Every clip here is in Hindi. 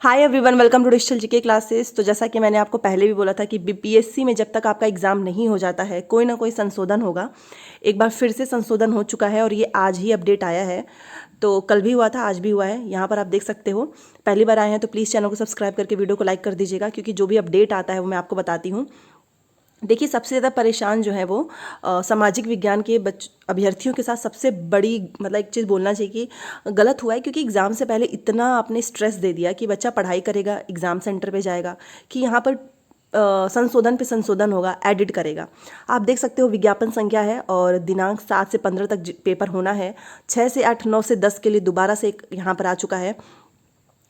Hi everyone, welcome to digital GK classes. तो जैसा कि मैंने आपको पहले भी बोला था कि बीपीएससी में जब तक आपका एग्ज़ाम नहीं हो जाता है कोई ना कोई संशोधन होगा। एक बार फिर से संशोधन हो चुका है और ये आज ही अपडेट आया है। तो कल भी हुआ था, आज भी हुआ है। यहाँ पर आप देख सकते हो। पहली बार आए हैं तो प्लीज़ चैनल को सब्सक्राइब करके वीडियो को लाइक कर दीजिएगा, क्योंकि जो भी अपडेट आता है वो मैं आपको बताती हूँ। देखिए, सबसे ज़्यादा परेशान जो है वो सामाजिक विज्ञान के अभ्यर्थियों के साथ सबसे बड़ी मतलब एक चीज़ बोलना चाहिए कि गलत हुआ है, क्योंकि एग्ज़ाम से पहले इतना आपने स्ट्रेस दे दिया कि बच्चा पढ़ाई करेगा, एग्ज़ाम सेंटर पे जाएगा, कि यहाँ पर संशोधन पे संशोधन होगा, एडिट करेगा। आप देख सकते हो विज्ञापन संख्या है और दिनांक 7 से 15 तक पेपर होना है। 6 से 8, 9 से 10 के लिए दोबारा से एक यहाँ पर आ चुका है।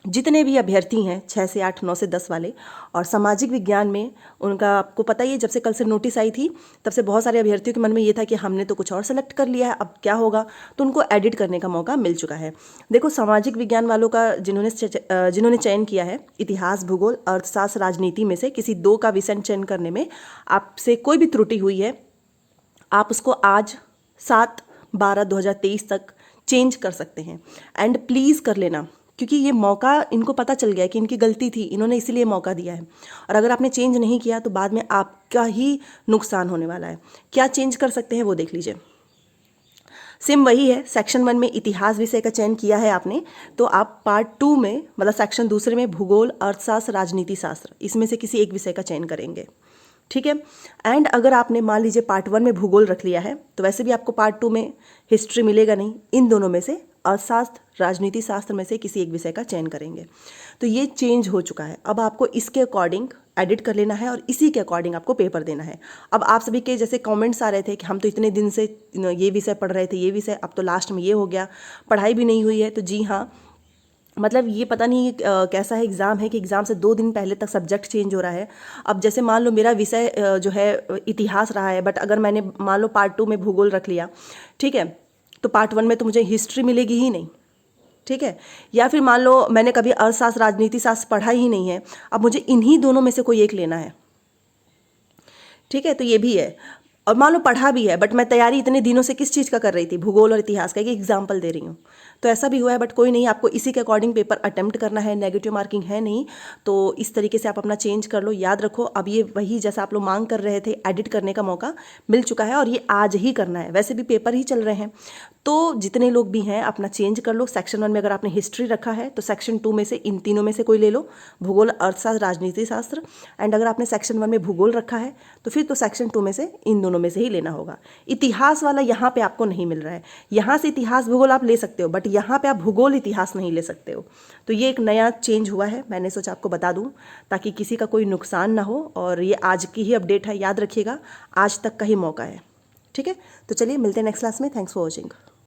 जितने भी अभ्यर्थी हैं 6 से 8, 9 से 10 वाले, और सामाजिक विज्ञान में उनका आपको पता ही है, जब से कल से नोटिस आई थी तब से बहुत सारे अभ्यर्थियों के मन में ये था कि हमने तो कुछ और सेलेक्ट कर लिया है, अब क्या होगा। तो उनको एडिट करने का मौका मिल चुका है। देखो, सामाजिक विज्ञान वालों का जिन्होंने चयन किया है, इतिहास, भूगोल, अर्थशास्त्र, राजनीति में से किसी 2 का विषय चयन करने में आपसे कोई भी त्रुटि हुई है, आप उसको आज 7/12/2023 तक चेंज कर सकते हैं। एंड प्लीज़ कर लेना, क्योंकि ये मौका इनको पता चल गया है कि इनकी गलती थी, इन्होंने इसीलिए मौका दिया है। और अगर आपने चेंज नहीं किया तो बाद में आपका ही नुकसान होने वाला है। क्या चेंज कर सकते हैं वो देख लीजिए। सेम वही है। सेक्शन 1 में इतिहास विषय का चयन किया है आपने, तो आप पार्ट 2 में मतलब सेक्शन दूसरे में भूगोल, अर्थशास्त्र, राजनीति शास्त्र, इसमें से किसी एक विषय का चयन करेंगे। ठीक है। एंड अगर आपने मान लीजिए पार्ट 1 में भूगोल रख लिया है तो वैसे भी आपको पार्ट 2 में हिस्ट्री मिलेगा नहीं। इन दोनों में से अर्थशास्त्र, राजनीति शास्त्र में से किसी एक विषय का चयन करेंगे। तो ये चेंज हो चुका है। अब आपको इसके अकॉर्डिंग एडिट कर लेना है और इसी के अकॉर्डिंग आपको पेपर देना है। अब आप सभी के जैसे कमेंट्स आ रहे थे कि हम तो इतने दिन से ये विषय पढ़ रहे थे, ये विषय, अब तो लास्ट में ये हो गया, पढ़ाई भी नहीं हुई है। तो जी हाँ, मतलब ये पता नहीं कैसा है एग्ज़ाम है कि एग्ज़ाम से 2 दिन पहले तक सब्जेक्ट चेंज हो रहा है। अब जैसे मान लो मेरा विषय जो है इतिहास रहा है, बट अगर मैंने मान लो पार्ट 2 में भूगोल रख लिया, ठीक है, तो पार्ट 1 में तो मुझे हिस्ट्री मिलेगी ही नहीं। ठीक है। या फिर मान लो मैंने कभी अर्थशास्त्र, राजनीति शास्त्र पढ़ा ही नहीं है, अब मुझे इन्हीं दोनों में से कोई एक लेना है। ठीक है, तो ये भी है। और मान लो पढ़ा भी है, बट मैं तैयारी इतने दिनों से किस चीज़ का कर रही थी, भूगोल और इतिहास का, एक एग्जाम्पल दे रही हूँ। तो ऐसा भी हुआ है, बट कोई नहीं, आपको इसी के अकॉर्डिंग पेपर अटेम्प्ट करना है। नेगेटिव मार्किंग है नहीं, तो इस तरीके से आप अपना चेंज कर लो। याद रखो, अब ये वही जैसा आप लोग मांग कर रहे थे, एडिट करने का मौका मिल चुका है और ये आज ही करना है। वैसे भी पेपर ही चल रहे हैं, तो जितने लोग भी हैं अपना चेंज कर लो। सेक्शन 1 में अगर आपने हिस्ट्री रखा है तो सेक्शन 2 में से इन तीनों में से कोई ले लो, भूगोल, अर्थशास्त्र, राजनीति शास्त्र। एंड अगर आपने सेक्शन 1 में भूगोल रखा है तो फिर तो सेक्शन 2 में से इन दोनों में से ही लेना होगा। इतिहास वाला यहाँ पे आपको नहीं मिल रहा है। यहाँ से इतिहास भूगोल आप ले सकते हो, बट यहाँ पे आप भूगोल इतिहास नहीं ले सकते हो। तो ये एक नया चेंज हुआ है, मैंने सोचा आपको बता दूँ ताकि किसी का कोई नुकसान ना हो। और ये आज की ही अपडेट है, याद रखिएगा, आज तक का ही मौका है। ठीक है, तो चलिए मिलते हैं नेक्स्ट क्लास में। Thanks for watching.